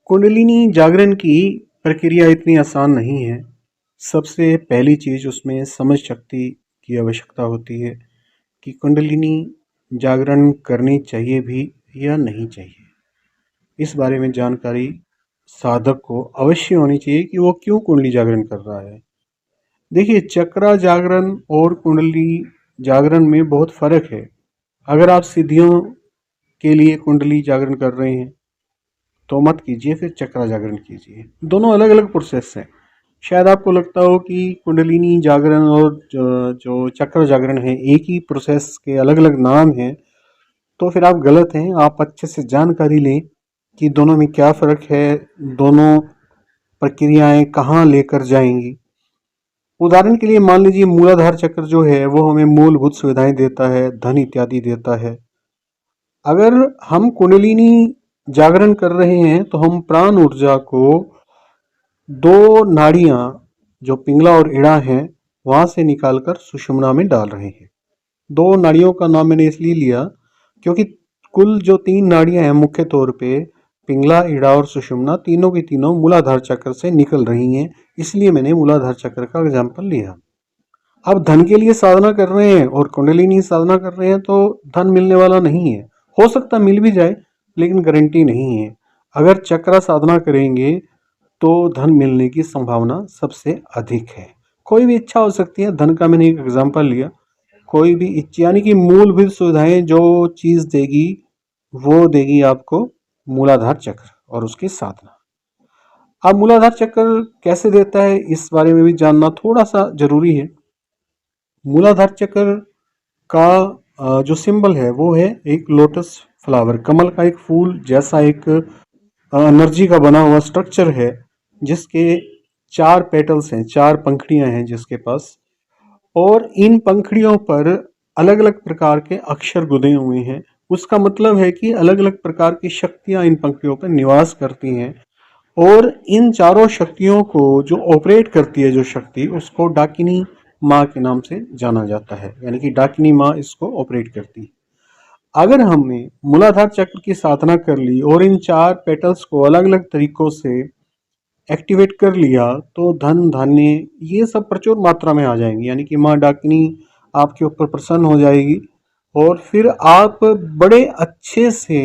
कुंडलिनी जागरण की प्रक्रिया इतनी आसान नहीं है। सबसे पहली चीज़ उसमें समझ शक्ति की आवश्यकता होती है कि कुंडलिनी जागरण करनी चाहिए भी या नहीं चाहिए। इस बारे में जानकारी साधक को अवश्य होनी चाहिए कि वो क्यों कुंडली जागरण कर रहा है। देखिए, चक्रा जागरण और कुंडली जागरण में बहुत फर्क है। अगर आप सिद्धियों के लिए कुंडली जागरण कर रहे हैं तो मत कीजिए, फिर चक्रा जागरण कीजिए। दोनों अलग अलग प्रोसेस हैं। शायद आपको लगता हो कि कुंडलिनी जागरण और जो चक्र जागरण है एक ही प्रोसेस के अलग अलग नाम हैं, तो फिर आप गलत हैं। आप अच्छे से जानकारी लें कि दोनों में क्या फ़र्क है, दोनों प्रक्रियाएं कहाँ लेकर जाएंगी। उदाहरण के लिए मान लीजिए मूलाधार चक्र जो है वो हमें मूलभूत सुविधाएं देता है, धन इत्यादि देता है। अगर हम कुंडलिनी जागरण कर रहे हैं तो हम प्राण ऊर्जा को दो नाड़ियां जो पिंगला और इड़ा हैं वहां से निकालकर सुषुम्ना में डाल रहे हैं। दो नाड़ियों का नाम मैंने इसलिए लिया क्योंकि कुल जो तीन नाड़ियां हैं मुख्य तौर पे पिंगला, इड़ा और सुषुम्ना तीनों की तीनों मूलाधार चक्र से निकल रही हैं, इसलिए मैंने मूलाधार चक्र का एग्जाम्पल लिया। अब धन के लिए साधना कर रहे हैं और कुंडलिनी साधना कर रहे हैं तो धन मिलने वाला नहीं है। हो सकता मिल भी जाए लेकिन गारंटी नहीं है। अगर चक्रा साधना करेंगे तो धन मिलने की संभावना सबसे अधिक है। कोई भी इच्छा हो सकती है, धन का मैंने एक एग्जांपल लिया। कोई भी इच्छा यानी कि मूलभूत सुविधाएं जो चीज देगी वो देगी आपको मूलाधार चक्र और उसकी साधना। अब मूलाधार चक्र कैसे देता है इस बारे में भी जानना थोड़ा सा जरूरी है। मूलाधार चक्र का जो सिंबल है वो है एक लोटस फ्लावर, कमल का एक फूल जैसा एक एनर्जी का बना हुआ स्ट्रक्चर है जिसके चार पेटल्स हैं, चार पंखड़ियां हैं जिसके पास, और इन पंखड़ियों पर अलग अलग प्रकार के अक्षर गुदे हुए हैं। उसका मतलब है कि अलग अलग प्रकार की शक्तियां इन पंखड़ियों पर निवास करती हैं और इन चारों शक्तियों को जो ऑपरेट करती है जो शक्ति, उसको डाकिनी माँ के नाम से जाना जाता है, यानी कि डाकिनी माँ इसको ऑपरेट करती है। अगर हमने मूलाधार चक्र की साधना कर ली और इन चार पेटल्स को अलग अलग तरीकों से एक्टिवेट कर लिया तो धन धान्य ये सब प्रचुर मात्रा में आ जाएंगे, यानी कि माँ डाकिनी आपके ऊपर प्रसन्न हो जाएगी और फिर आप बड़े अच्छे से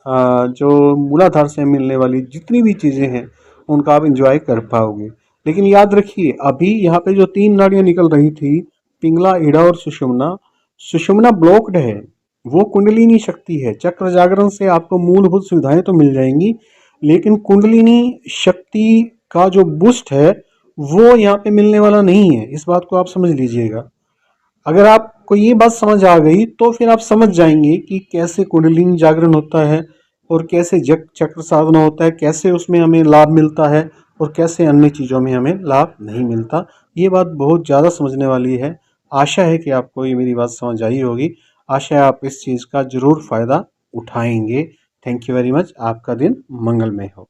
जो मूलाधार से मिलने वाली जितनी भी चीज़ें हैं उनका आप इंजॉय कर पाओगे। लेकिन याद रखिए, अभी यहाँ पे जो तीन नाड़ियाँ निकल रही थी, पिंगला, इड़ा और सुषुम्ना, सुषुम्ना ब्लॉक्ड है। वो कुंडलिनी शक्ति है। चक्र जागरण से आपको मूलभूत सुविधाएं तो मिल जाएंगी लेकिन कुंडलिनी शक्ति का जो बूस्ट है वो यहाँ पे मिलने वाला नहीं है। इस बात को आप समझ लीजिएगा। अगर आपको ये बात समझ आ गई तो फिर आप समझ जाएंगे कि कैसे कुंडलिनी जागरण होता है और कैसे जग चक्र साधना होता है, कैसे उसमें हमें लाभ मिलता है और कैसे अन्य चीज़ों में हमें लाभ नहीं मिलता। ये बात बहुत ज़्यादा समझने वाली है। आशा है कि आपको ये मेरी बात समझ आई होगी। आशा है आप इस चीज़ का ज़रूर फ़ायदा उठाएंगे। Thank you very much. आपका दिन मंगलमय हो।